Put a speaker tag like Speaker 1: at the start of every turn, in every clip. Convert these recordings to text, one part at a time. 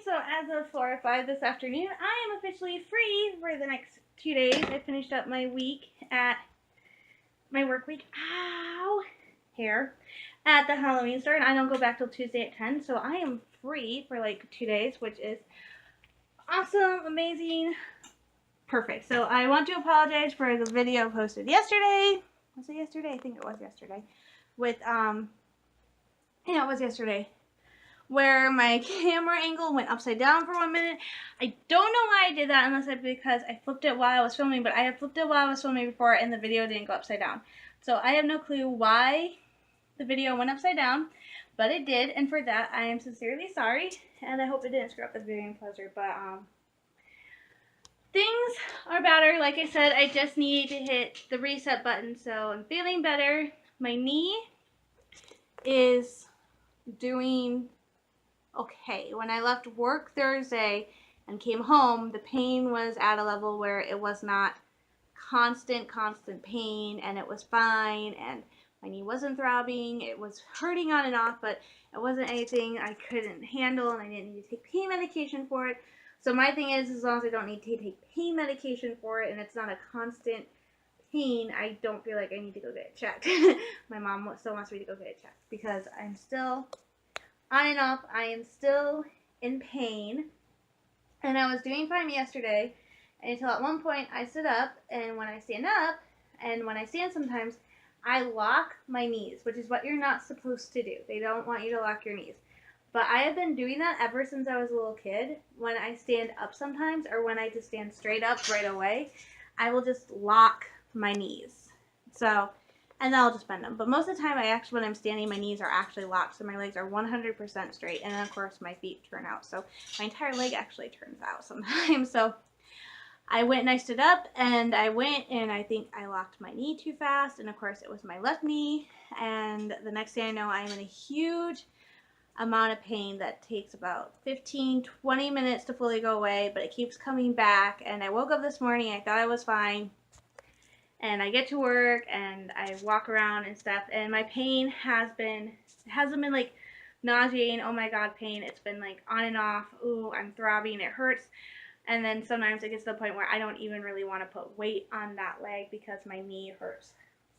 Speaker 1: so as of 4 or 5 this afternoon, I am officially free for the next 2 days. I finished up my week at my work week. Ow! Hair. At the Halloween store, and I don't go back till Tuesday at 10, so I am free for like 2 days, which is awesome, amazing, perfect. So I want to apologize for the video posted yesterday. Was it yesterday? I think it was yesterday. With, it was yesterday. Where my camera angle went upside down for 1 minute. I don't know why I did that unless it's because I flipped it while I was filming, but I have flipped it while I was filming before and the video didn't go upside down. So I have no clue why the video went upside down, but it did, and for that I am sincerely sorry, and I hope it didn't screw up the viewing pleasure, but things are better. Like I said, I just need to hit the reset button, so I'm feeling better. My knee is doing okay. When I left work Thursday and came home, the pain was at a level where it was not constant pain, and it was fine, and my knee wasn't throbbing. It was hurting on and off, but it wasn't anything I couldn't handle, and I didn't need to take pain medication for it. So my thing is, as long as I don't need to take pain medication for it, and it's not a constant pain, I don't feel like I need to go get it checked. My mom still wants me to go get it checked because I'm still on and off. I am still in pain, and I was doing fine yesterday until at one point I stood up, and when I stand up, and when I stand sometimes, I lock my knees, which is what you're not supposed to do. They don't want you to lock your knees. But I have been doing that ever since I was a little kid. When I stand up sometimes, or when I just stand straight up right away, I will just lock my knees. So, and then I'll just bend them. But most of the time, when I'm standing, my knees are actually locked, so my legs are 100% straight. And then, of course, my feet turn out. So my entire leg actually turns out sometimes. So I went and I stood up, and I think I locked my knee too fast, and of course it was my left knee, and the next thing I know, I'm in a huge amount of pain that takes about 15-20 minutes to fully go away, but it keeps coming back. And I woke up this morning, I thought I was fine, and I get to work, and I walk around and stuff, and my pain hasn't been like nauseating, oh my god pain. It's been like on and off. Ooh, I'm throbbing, it hurts. And then sometimes it gets to the point where I don't even really want to put weight on that leg because my knee hurts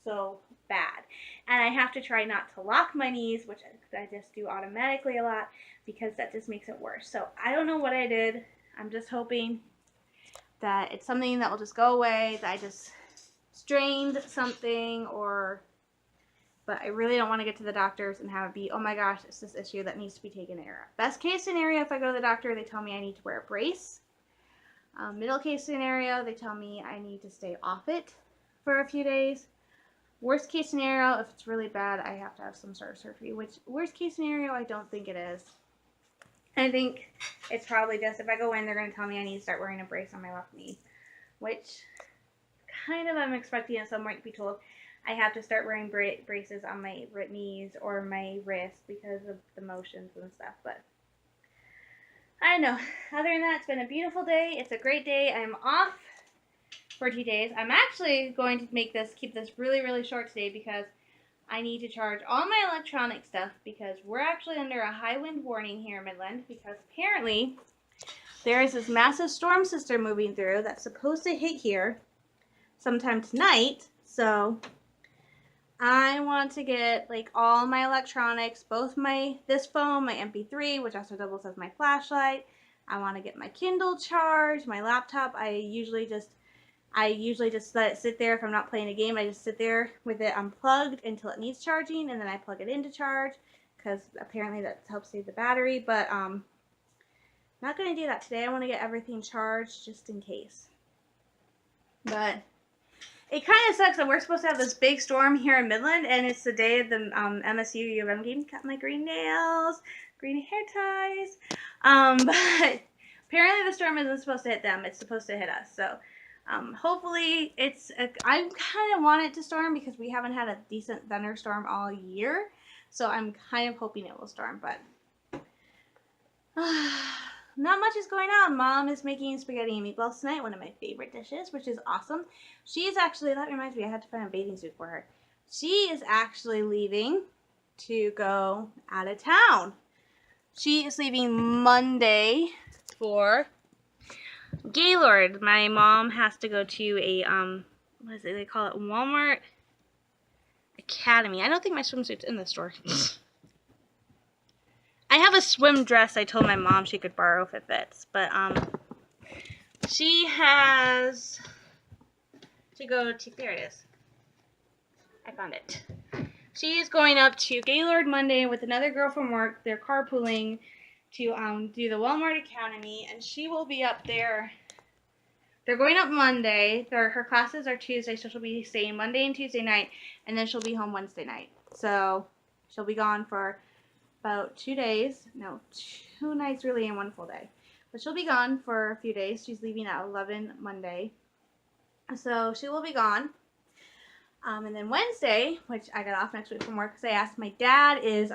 Speaker 1: so bad. And I have to try not to lock my knees, which I just do automatically a lot, because that just makes it worse. So I don't know what I did. I'm just hoping that it's something that will just go away, that I just strained something, but I really don't want to get to the doctors and have it be, oh my gosh, it's this issue that needs to be taken care of. Best case scenario, if I go to the doctor, they tell me I need to wear a brace. Middle case scenario, they tell me I need to stay off it for a few days. Worst case scenario, if it's really bad, I have to have some sort of surgery, which worst case scenario, I don't think it is. I think it's probably just, if I go in, they're going to tell me I need to start wearing a brace on my left knee, which kind of I'm expecting at some point to be told I have to start wearing braces on my knees or my wrist because of the motions and stuff, but I don't know. Other than that, it's been a beautiful day. It's a great day. I'm off for 2 days. I'm actually going to keep this really, really short today because I need to charge all my electronic stuff because we're actually under a high wind warning here in Midland because apparently there is this massive storm system moving through that's supposed to hit here sometime tonight. So I want to get like all my electronics, both this phone, my MP3, which also doubles as my flashlight. I want to get my Kindle charged, my laptop. I usually just let it sit there. If I'm not playing a game, I just sit there with it unplugged until it needs charging, and then I plug it in to charge because apparently that helps save the battery. But not going to do that today. I want to get everything charged just in case. But it kind of sucks that we're supposed to have this big storm here in Midland, and it's the day of the MSU U of M game. Got my green nails, green hair ties. But apparently the storm isn't supposed to hit them. It's supposed to hit us. So hopefully I kind of want it to storm because we haven't had a decent thunderstorm all year. So I'm kind of hoping it will storm, but not much is going on. Mom is making spaghetti and meatballs tonight, one of my favorite dishes, which is awesome. That reminds me, I had to find a bathing suit for her. She is actually leaving to go out of town. She is leaving Monday for Gaylord. My mom has to go to a, what is it, they call it Walmart Academy. I don't think my swimsuit's in the store. I have a swim dress I told my mom she could borrow if it fits, but, she has to go to, there it is. I found it. She's going up to Gaylord Monday with another girl from work. They're carpooling to do the Walmart Academy, and she will be up there. They're going up Monday. Her classes are Tuesday, so she'll be staying Monday and Tuesday night, and then she'll be home Wednesday night. So she'll be gone for about 2 days. No, 2 nights really and 1 full day. But she'll be gone for a few days. She's leaving at 11 Monday. So she will be gone. And then Wednesday, which I got off next week from work because I asked, my dad is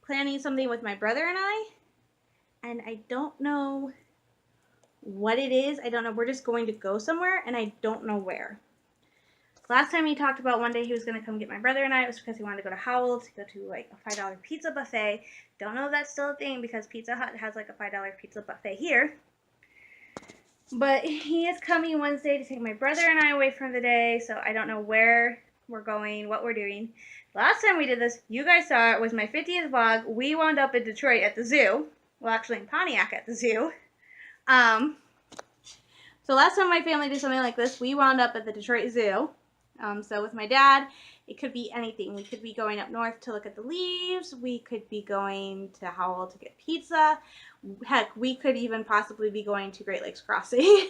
Speaker 1: planning something with my brother and I don't know what it is. I don't know. We're just going to go somewhere, and I don't know where. Last time he talked about one day he was going to come get my brother and I, it was because he wanted to go to Howell to go to like a $5 pizza buffet. Don't know if that's still a thing because Pizza Hut has like a $5 pizza buffet here. But he is coming Wednesday to take my brother and I away for the day, so I don't know where we're going, what we're doing. Last time we did this, you guys saw it, was my 50th vlog. We wound up in Detroit at the zoo. Well, actually in Pontiac at the zoo. So last time my family did something like this, we wound up at the Detroit Zoo. So with my dad, it could be anything. We could be going up north to look at the leaves. We could be going to Howell to get pizza. Heck, we could even possibly be going to Great Lakes Crossing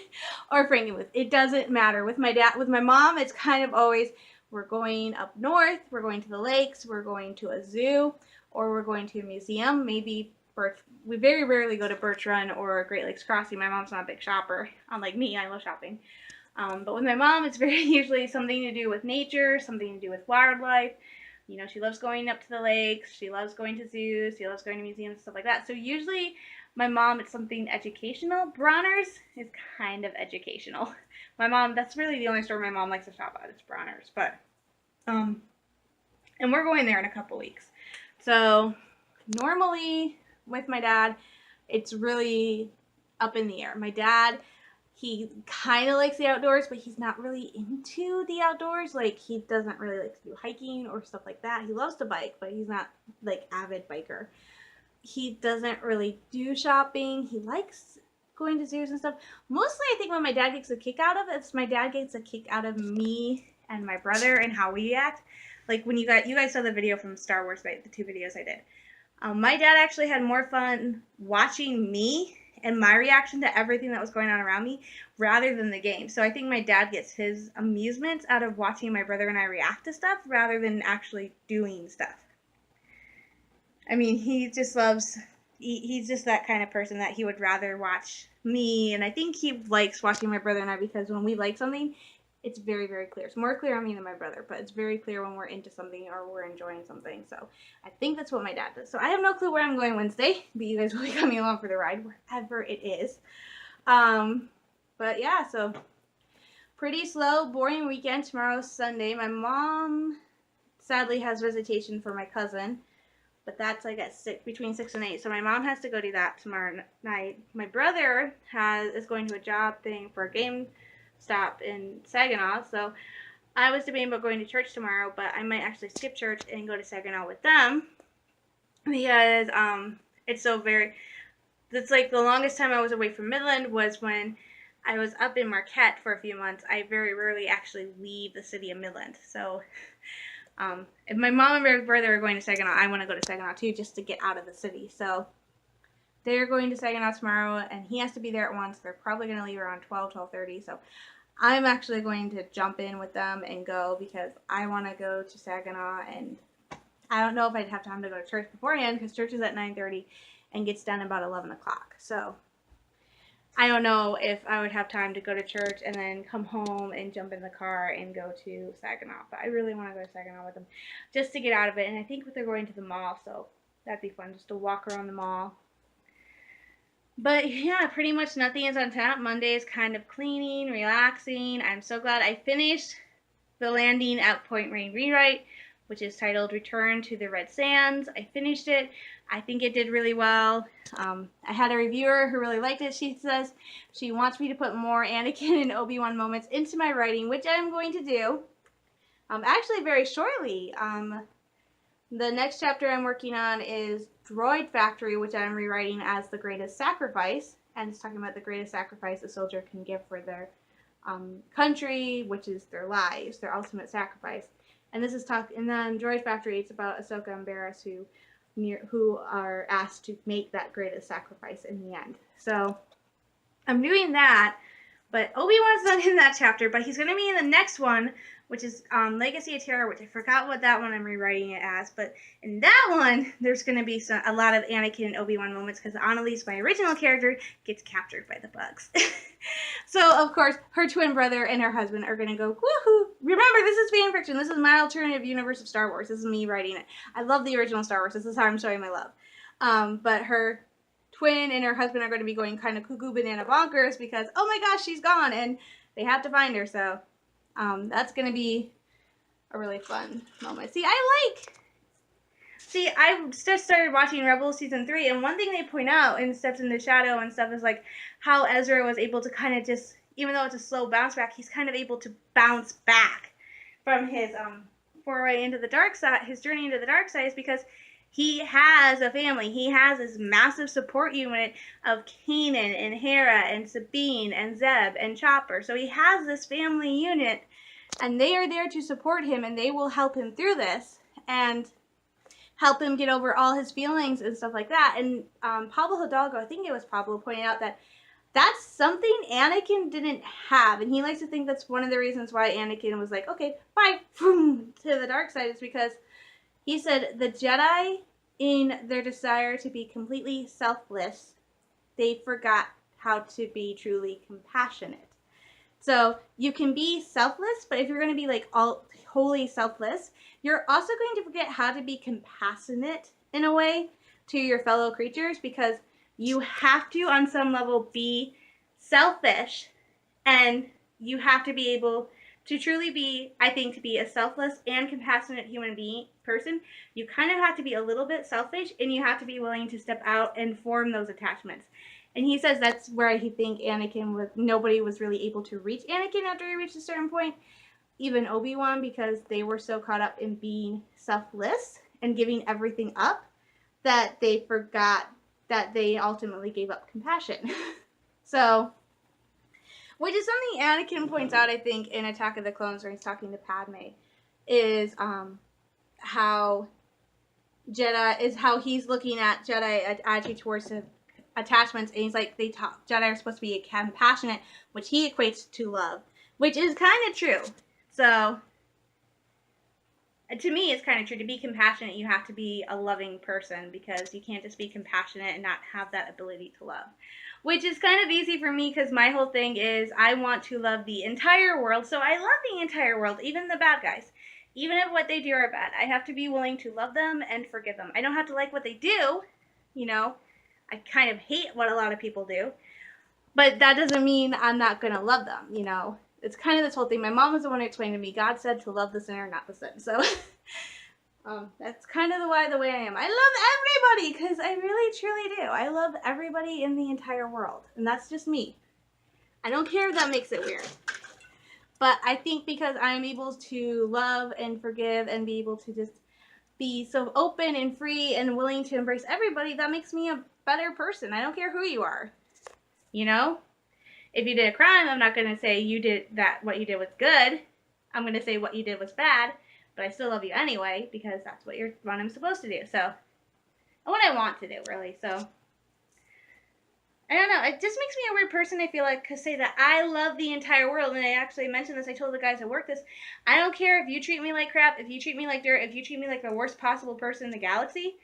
Speaker 1: or Frankenmuth. It doesn't matter. With my dad, with my mom, it's kind of always, we're going up north, we're going to the lakes, we're going to a zoo, or we're going to a museum. Maybe we very rarely go to Birch Run or Great Lakes Crossing. My mom's not a big shopper, unlike me. I love shopping. But with my mom, it's very usually something to do with nature, something to do with wildlife. You know, she loves going up to the lakes. She loves going to zoos. She loves going to museums, stuff like that. So usually my mom, it's something educational. Bronner's is kind of educational. My mom, that's really the only store my mom likes to shop at. It's Bronner's. But, and we're going there in a couple weeks. So normally with my dad, it's really up in the air. My dad, he kind of likes the outdoors, but he's not really into the outdoors. Like, he doesn't really like to do hiking or stuff like that. He loves to bike, but he's not, like, avid biker. He doesn't really do shopping. He likes going to zoos and stuff. Mostly, I think what my dad gets a kick out of is my dad gets a kick out of me and my brother and how we act. Like, when you guys saw the video from Star Wars, right? The 2 videos I did. My dad actually had more fun watching me and my reaction to everything that was going on around me rather than the game. So I think my dad gets his amusement out of watching my brother and I react to stuff rather than actually doing stuff. I mean, he just loves, he's just that kind of person that he would rather watch me, and I think he likes watching my brother and I because when we like something, it's very, very clear. It's more clear on me than my brother, but it's very clear when we're into something or we're enjoying something. So I think that's what my dad does. So I have no clue where I'm going Wednesday, but you guys will be coming along for the ride wherever it is. But yeah, so pretty slow, boring weekend. Tomorrow's Sunday. My mom sadly has visitation for my cousin, but that's like at between 6 and 8. So my mom has to go do that tomorrow night. My brother is going to a job thing for a game stop in Saginaw, so I was debating about going to church tomorrow, but I might actually skip church and go to Saginaw with them because it's like the longest time I was away from Midland was when I was up in Marquette for a few months. I very rarely actually leave the city of Midland. So if my mom and my brother are going to Saginaw, I want to go to Saginaw too just to get out of the city. So they're going to Saginaw tomorrow, and he has to be there at 1, so they're probably going to leave around 12:30. So I'm actually going to jump in with them and go because I want to go to Saginaw, and I don't know if I'd have time to go to church beforehand because church is at 9:30 and gets done about 11 o'clock. So I don't know if I would have time to go to church and then come home and jump in the car and go to Saginaw. But I really want to go to Saginaw with them just to get out of it. And I think they're going to the mall, so that'd be fun just to walk around the mall. But yeah, pretty much nothing is on tap. Monday is kind of cleaning, relaxing. I'm so glad I finished the Landing at Point Rain rewrite. which is titled Return to the Red Sands. I finished it. I think it did really well. I had a reviewer who really liked it. She says she wants me to put more Anakin and Obi-Wan moments into my writing, which I'm going to do. Actually, very shortly. The next chapter I'm working on is Droid Factory, which I'm rewriting as The Greatest Sacrifice. And it's talking about the greatest sacrifice a soldier can give for their country, which is their lives, their ultimate sacrifice. And this is and then Droid Factory, it's about Ahsoka and Barriss who are asked to make that greatest sacrifice in the end. So I'm doing that, but Obi-Wan's not in that chapter, but he's going to be in the next one, which is Legacy of Terror, which I forgot what that one I'm rewriting it as, but in that one, there's going to be a lot of Anakin and Obi-Wan moments, because Annalise, my original character, gets captured by the bugs. So, of course, her twin brother and her husband are going to go, woohoo! Remember, this is fan fiction. This is my alternative universe of Star Wars. This is me writing it. I love the original Star Wars. This is how I'm showing my love. But her twin and her husband are going to be going kind of cuckoo banana bonkers because, oh my gosh, she's gone, and they have to find her, so that's going to be a really fun moment. I just started watching Rebels Season 3, and one thing they point out in Steps in the Shadow and stuff is like how Ezra was able to kind of just, even though it's a slow bounce back, he's kind of able to bounce back from his foray into the dark side, his journey into the dark side, is because he has a family. He has this massive support unit of Kanan and Hera and Sabine and Zeb and Chopper. So he has this family unit, and they are there to support him, and they will help him through this and help him get over all his feelings and stuff like that. And Pablo Hidalgo, I think it was Pablo, pointed out that that's something Anakin didn't have. And he likes to think that's one of the reasons why Anakin was like, okay, bye, to the dark side, is because he said the Jedi, in their desire to be completely selfless, they forgot how to be truly compassionate. So you can be selfless, but if you're going to be like all wholly selfless, you're also going to forget how to be compassionate in a way to your fellow creatures, because you have to, on some level, be selfish, and you have to be able to truly be, I think, to be a selfless and compassionate person, you kind of have to be a little bit selfish, and you have to be willing to step out and form those attachments. And he says that's where he think nobody was really able to reach Anakin after he reached a certain point, even Obi-Wan, because they were so caught up in being selfless and giving everything up that they forgot that they ultimately gave up compassion. So, which is something Anakin points out, I think, in Attack of the Clones, where he's talking to Padme, is how he's looking at Jedi attitude towards attachments, and he's like, Jedi are supposed to be compassionate, which he equates to love, which is kind of true. So, to me, it's kind of true. To be compassionate, you have to be a loving person, because you can't just be compassionate and not have that ability to love. Which is kind of easy for me, because my whole thing is I want to love the entire world. So I love the entire world, even the bad guys. Even if what they do are bad, I have to be willing to love them and forgive them. I don't have to like what they do, I kind of hate what a lot of people do. But that doesn't mean I'm not going to love them, It's kind of this whole thing. My mom was the one who explained to me, God said to love the sinner, not the sin. So that's kind of the way I am. I love everybody, because I really, truly do. I love everybody in the entire world. And that's just me. I don't care if that makes it weird. But I think because I'm able to love and forgive and be able to just be so open and free and willing to embrace everybody, that makes me a better person. I don't care who you are. If you did a crime, I'm not going to say what you did was good. I'm going to say what you did was bad, but I still love you anyway, because that's what I'm supposed to do. So, and what I want to do, really. So, I don't know. It just makes me a weird person, I feel like, to say that I love the entire world. And I actually mentioned this. I told the guys at work this. I don't care if you treat me like crap, if you treat me like dirt, if you treat me like the worst possible person in the galaxy.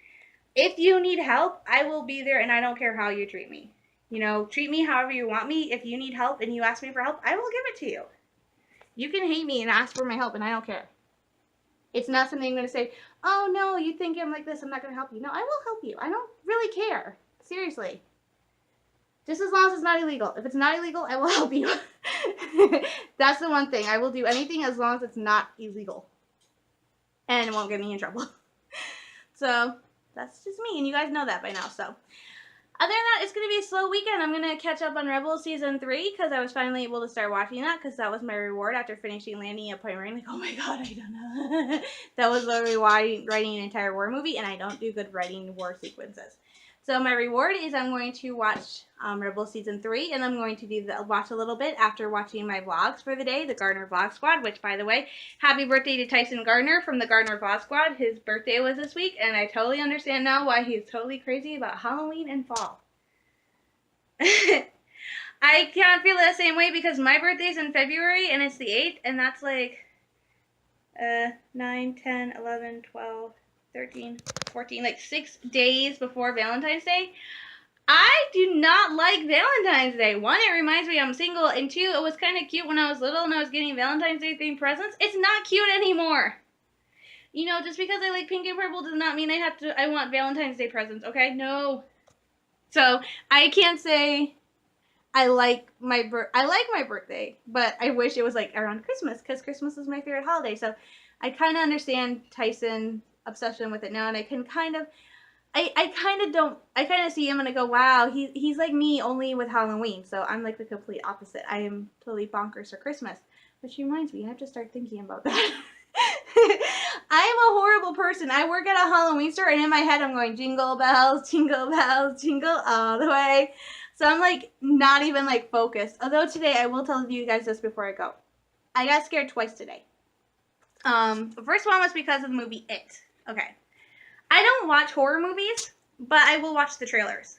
Speaker 1: If you need help, I will be there, and I don't care how you treat me. Treat me however you want me. If you need help and you ask me for help, I will give it to you. You can hate me and ask for my help, and I don't care. It's not something I'm going to say, oh, no, you think I'm like this, I'm not going to help you. No, I will help you. I don't really care. Seriously. Just as long as it's not illegal. If it's not illegal, I will help you. That's the one thing. I will do anything as long as it's not illegal. and it won't get me in trouble. So that's just me, and you guys know that by now. So other than that, it's going to be a slow weekend. I'm going to catch up on Rebels Season 3 because I was finally able to start watching that because that was my reward after finishing Landing at Point Range. Like, oh my god, I don't know. That was literally writing an entire war movie, and I don't do good writing war sequences. So my reward is I'm going to watch Rebels Season 3, and I'm going to watch a little bit after watching my vlogs for the day, the Gardner Vlog Squad, which, by the way, happy birthday to Tyson Gardner from the Gardner Vlog Squad. His birthday was this week, and I totally understand now why he's totally crazy about Halloween and fall. I can't feel the same way because my birthday's in February, and it's the 8th, and that's like 9, 10, 11, 12... 13, 14, like 6 days before Valentine's Day. I do not like Valentine's Day. One, it reminds me I'm single, and two, it was kind of cute when I was little and I was getting Valentine's Day themed presents. It's not cute anymore. You know, just because I like pink and purple does not mean I want Valentine's Day presents, okay? No. So, I can't say I like my birthday, but I wish it was like around Christmas, because Christmas is my favorite holiday. So, I kind of understand Tyson's obsession with it now, and I can kind of see him and I go, wow, he's like me, only with Halloween. So I'm like the complete opposite. I am totally bonkers for Christmas, which reminds me, I have to start thinking about that. I am a horrible person. I work at a Halloween store, and in my head I'm going jingle bells, jingle all the way. So I'm like not even like focused. Although today, I will tell you guys this before I go, I got scared twice today. The first one was because of the movie It. Okay. I don't watch horror movies, but I will watch the trailers.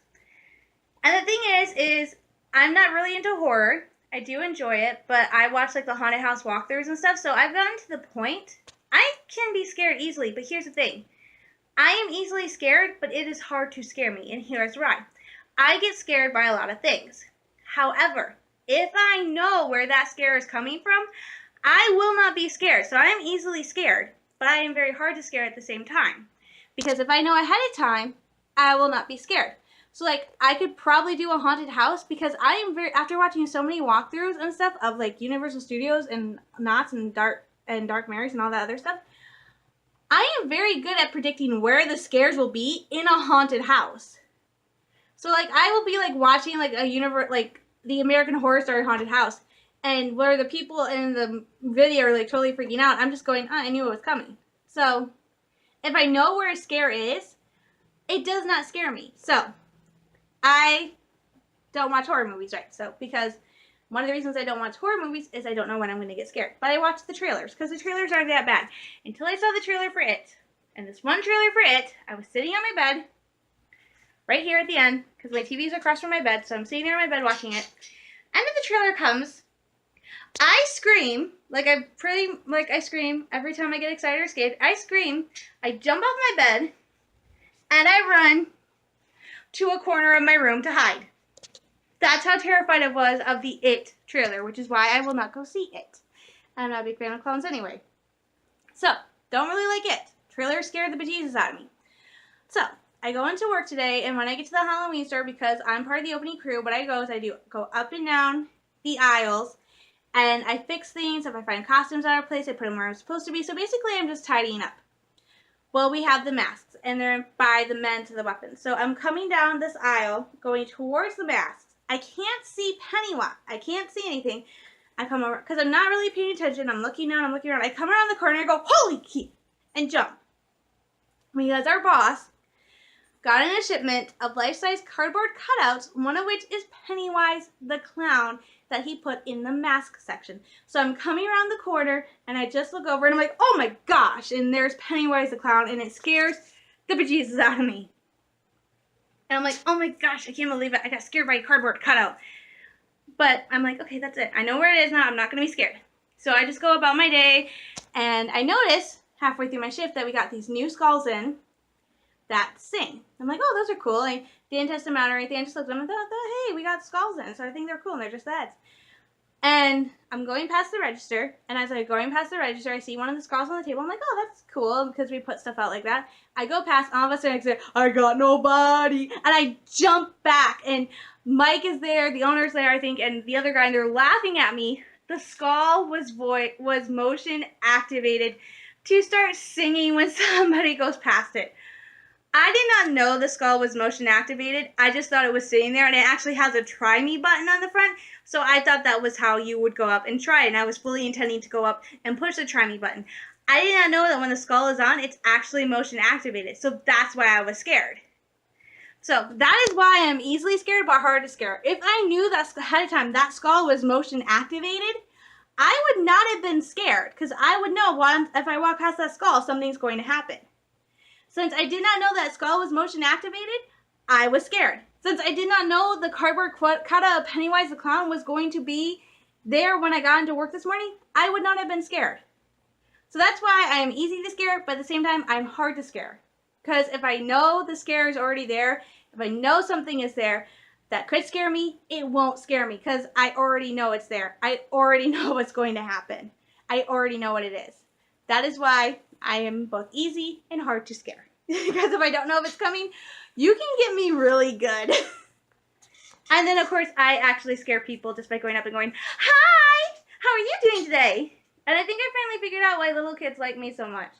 Speaker 1: And the thing is I'm not really into horror. I do enjoy it, but I watch like the haunted house walkthroughs and stuff, so I've gotten to the point. I can be scared easily, but here's the thing. I am easily scared, but it is hard to scare me, and here's why. I get scared by a lot of things. However, if I know where that scare is coming from, I will not be scared. So I am easily scared, but I am very hard to scare at the same time. Because if I know ahead of time, I will not be scared. So like, I could probably do a haunted house because I am after watching so many walkthroughs and stuff of like Universal Studios and Knott's and Dark Mary's and all that other stuff, I am very good at predicting where the scares will be in a haunted house. So like, I will be like watching like the American Horror Story haunted house, and where the people in the video are like totally freaking out, I'm just going, I knew it was coming. So if I know where a scare is, it does not scare me. So I don't watch horror movies, right? So because one of the reasons I don't watch horror movies is I don't know when I'm going to get scared. But I watch the trailers because the trailers aren't that bad. Until I saw the trailer for It. And this one trailer for It, I was sitting on my bed right here at the end because my TV's across from my bed. So I'm sitting there on my bed watching it. And then the trailer comes. I scream, I scream every time I get excited or scared. I scream, I jump off my bed, and I run to a corner of my room to hide. That's how terrified I was of the It trailer, which is why I will not go see It. I'm not a big fan of clowns anyway. So, don't really like It. Trailer scared the bejesus out of me. So, I go into work today, and when I get to the Halloween store, because I'm part of the opening crew, what I go is I do go up and down the aisles, and I fix things. If I find costumes out of place, I put them where I'm supposed to be. So basically, I'm just tidying up. Well, we have the masks, and they're by the men to the weapons. So I'm coming down this aisle, going towards the masks. I can't see Pennywise. I can't see anything. I come over, because I'm not really paying attention. I'm looking down, I'm looking around. I come around the corner, and I go, holy key, and jump. Because our boss got in a shipment of life-size cardboard cutouts, one of which is Pennywise the Clown, that he put in the mask section. So I'm coming around the corner, and I just look over, and I'm like, oh my gosh, and there's Pennywise the Clown, and it scares the bejesus out of me. And I'm like, oh my gosh, I can't believe it. I got scared by a cardboard cutout. But I'm like, okay, that's it. I know where it is now. I'm not going to be scared. So I just go about my day, and I notice halfway through my shift that we got these new skulls in that sing. I'm like, oh, those are cool. I didn't test them out or anything. I just looked at them and thought, hey, we got skulls in. So I think they're cool, and they're just heads. And I'm going past the register, and as I'm going past the register, I see one of the skulls on the table. I'm like, oh, that's cool, because we put stuff out like that. I go past, all of a sudden I say, I got nobody, and I jump back, and Mike is there, the owner's there, I think, and the other guy, and they're laughing at me. The skull was motion activated to start singing when somebody goes past it. I did not know the skull was motion activated. I just thought it was sitting there, and it actually has a try me button on the front. So I thought that was how you would go up and try it, and I was fully intending to go up and push the try me button. I did not know that when the skull is on, it's actually motion activated. So that's why I was scared. So that is why I'm easily scared but hard to scare. If I knew that ahead of time that skull was motion activated, I would not have been scared, because I would know if I walk past that skull, something's going to happen. Since I did not know that skull was motion activated, I was scared. Since I did not know the cardboard cutout of Pennywise the Clown was going to be there when I got into work this morning, I would not have been scared. So that's why I am easy to scare, but at the same time, I'm hard to scare. Because if I know the scare is already there, if I know something is there that could scare me, it won't scare me because I already know it's there. I already know what's going to happen. I already know what it is. That is why I am both easy and hard to scare. Because if I don't know if it's coming, you can get me really good. And then, of course, I actually scare people just by going up and going, "Hi! How are you doing today?" And I think I finally figured out why little kids like me so much.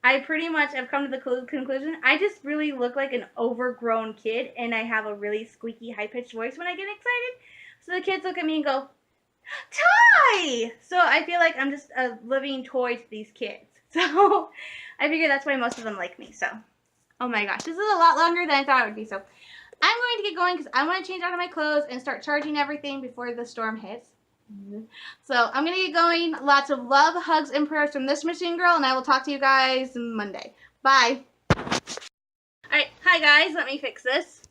Speaker 1: I pretty much have come to the conclusion I just really look like an overgrown kid, and I have a really squeaky, high-pitched voice when I get excited. So the kids look at me and go, "Toy!" So I feel like I'm just a living toy to these kids. So I figure that's why most of them like me. So, oh my gosh, this is a lot longer than I thought it would be. So I'm going to get going because I want to change out of my clothes and start charging everything before the storm hits. So I'm going to get going. Lots of love, hugs, and prayers from this machine girl, and I will talk to you guys Monday. Bye. Alright, hi guys, let me fix this.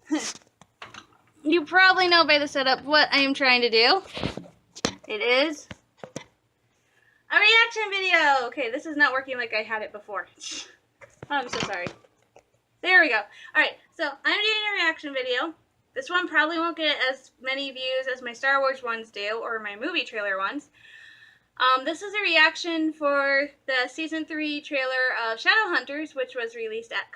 Speaker 1: You probably know by the setup what I am trying to do. It is a reaction video. Okay, this is not working like I had it before. Oh, I'm so sorry. There we go. Alright, so I'm doing a reaction video. This one probably won't get as many views as my Star Wars ones do, or my movie trailer ones. This is a reaction for the Season 3 trailer of Shadowhunters, which was released at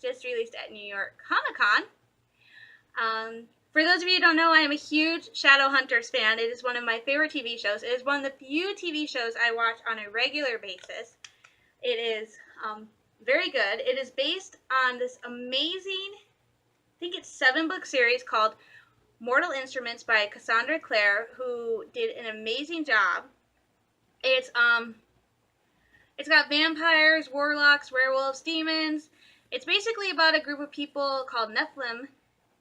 Speaker 1: just released at New York Comic Con. For those of you who don't know, I am a huge Shadowhunters fan. It is one of my favorite TV shows. It is one of the few TV shows I watch on a regular basis. It is very good. It is based on this amazing, I think it's 7-book series called Mortal Instruments by Cassandra Clare, who did an amazing job. It's got vampires, warlocks, werewolves, demons. It's basically about a group of people called Nephilim,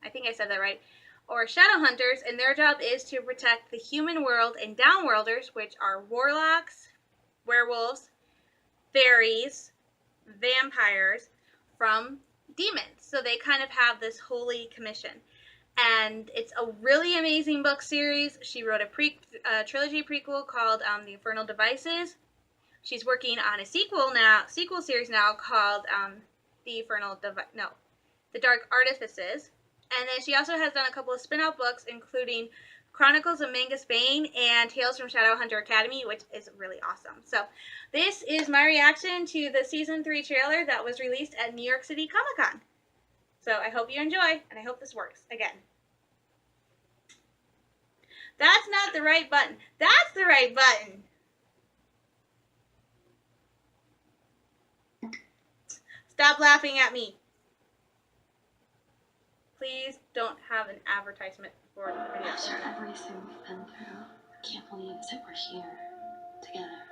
Speaker 1: I think I said that right, or Shadowhunters, and their job is to protect the human world and downworlders, which are warlocks, werewolves, fairies, vampires, from demons. So they kind of have this holy commission. And it's a really amazing book series. She wrote a trilogy prequel called The Infernal Devices. She's working on a sequel series now called The Dark Artifices. And then she also has done a couple of spin-off books, including Chronicles of Mangus Bane and Tales from Shadowhunter Academy, which is really awesome. So this is my reaction to the Season 3 trailer that was released at New York City Comic Con. So I hope you enjoy, and I hope this works. Again. That's not the right button. That's the right button. Stop laughing at me. Please don't have an advertisement for the video.
Speaker 2: After everything we've been through, I can't believe that we're here together.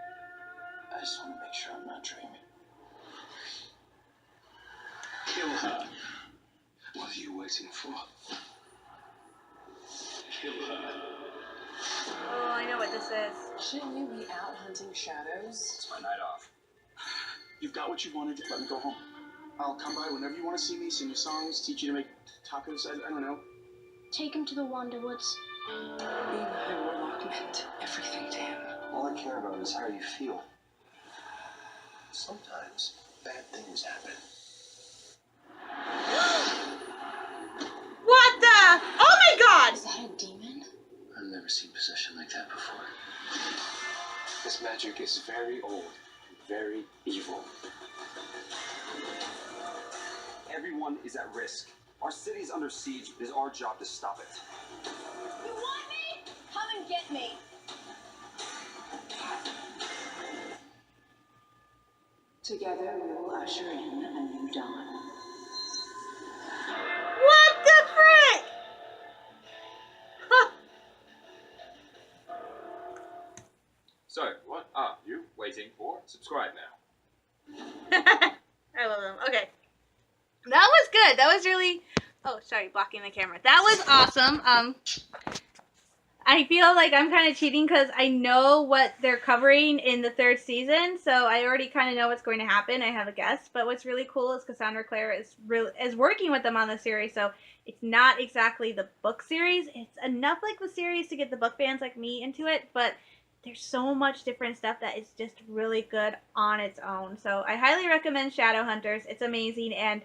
Speaker 3: I just want to make sure I'm not dreaming. Kill her. What are you waiting for? Kill her.
Speaker 1: Oh, I know what this is.
Speaker 4: Shouldn't you be out hunting shadows?
Speaker 3: It's my night off. You've got what you wanted. Let me go home. I'll come by whenever you want to see me, sing you songs, teach you to make tacos. I don't know.
Speaker 2: Take him to the Wanderwoods.
Speaker 4: Being a high warlock meant everything to him.
Speaker 3: All I care about is how you feel. Sometimes bad things happen.
Speaker 1: What the? Oh my god!
Speaker 2: Is that a demon?
Speaker 3: I've never seen possession like that before. This magic is very old, very evil.
Speaker 5: Everyone is at risk. Our city's under siege. It is our job to stop it.
Speaker 6: You want me? Come and get me.
Speaker 4: Together we will usher in a new dawn.
Speaker 1: What the frick? Huh.
Speaker 7: So, what are you waiting for? Subscribe now.
Speaker 1: I love them. Okay. That was good. That was really... Oh, sorry, blocking the camera. That was awesome. I feel like I'm kind of cheating because I know what they're covering in the 3rd season, so I already kind of know what's going to happen. I have a guess, but what's really cool is Cassandra Clare is working with them on the series, so it's not exactly the book series. It's enough like the series to get the book fans like me into it, but there's so much different stuff that is just really good on its own. So I highly recommend Shadowhunters. It's amazing, and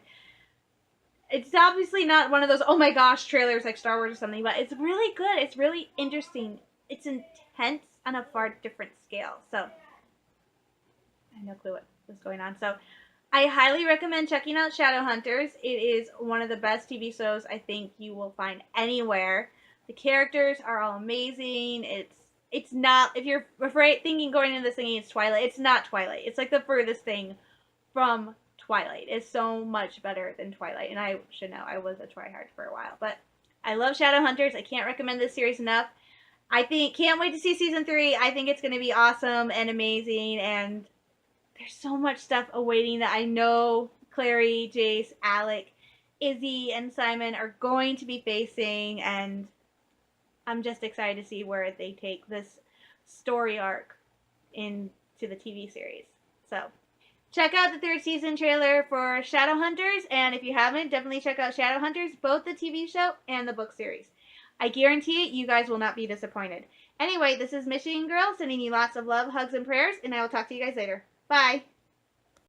Speaker 1: it's obviously not one of those, oh my gosh, trailers like Star Wars or something, but it's really good. It's really interesting. It's intense on a far different scale. So, I have no clue what was going on. So, I highly recommend checking out Shadowhunters. It is one of the best TV shows I think you will find anywhere. The characters are all amazing. It's not, if you're thinking going into this thinking it's Twilight, it's not Twilight. It's like the furthest thing from Twilight. Is so much better than Twilight, and I should know. I was a tryhard for a while, but I love Shadowhunters. I can't recommend this series enough. Can't wait to see season 3. I think it's going to be awesome and amazing, and there's so much stuff awaiting that I know Clary, Jace, Alec, Izzy, and Simon are going to be facing, and I'm just excited to see where they take this story arc into the TV series. So, check out the 3rd season trailer for Shadowhunters, and if you haven't, definitely check out Shadowhunters, both the TV show and the book series. I guarantee it, you guys will not be disappointed. Anyway, this is Michigan Girl sending you lots of love, hugs, and prayers, and I will talk to you guys later. Bye!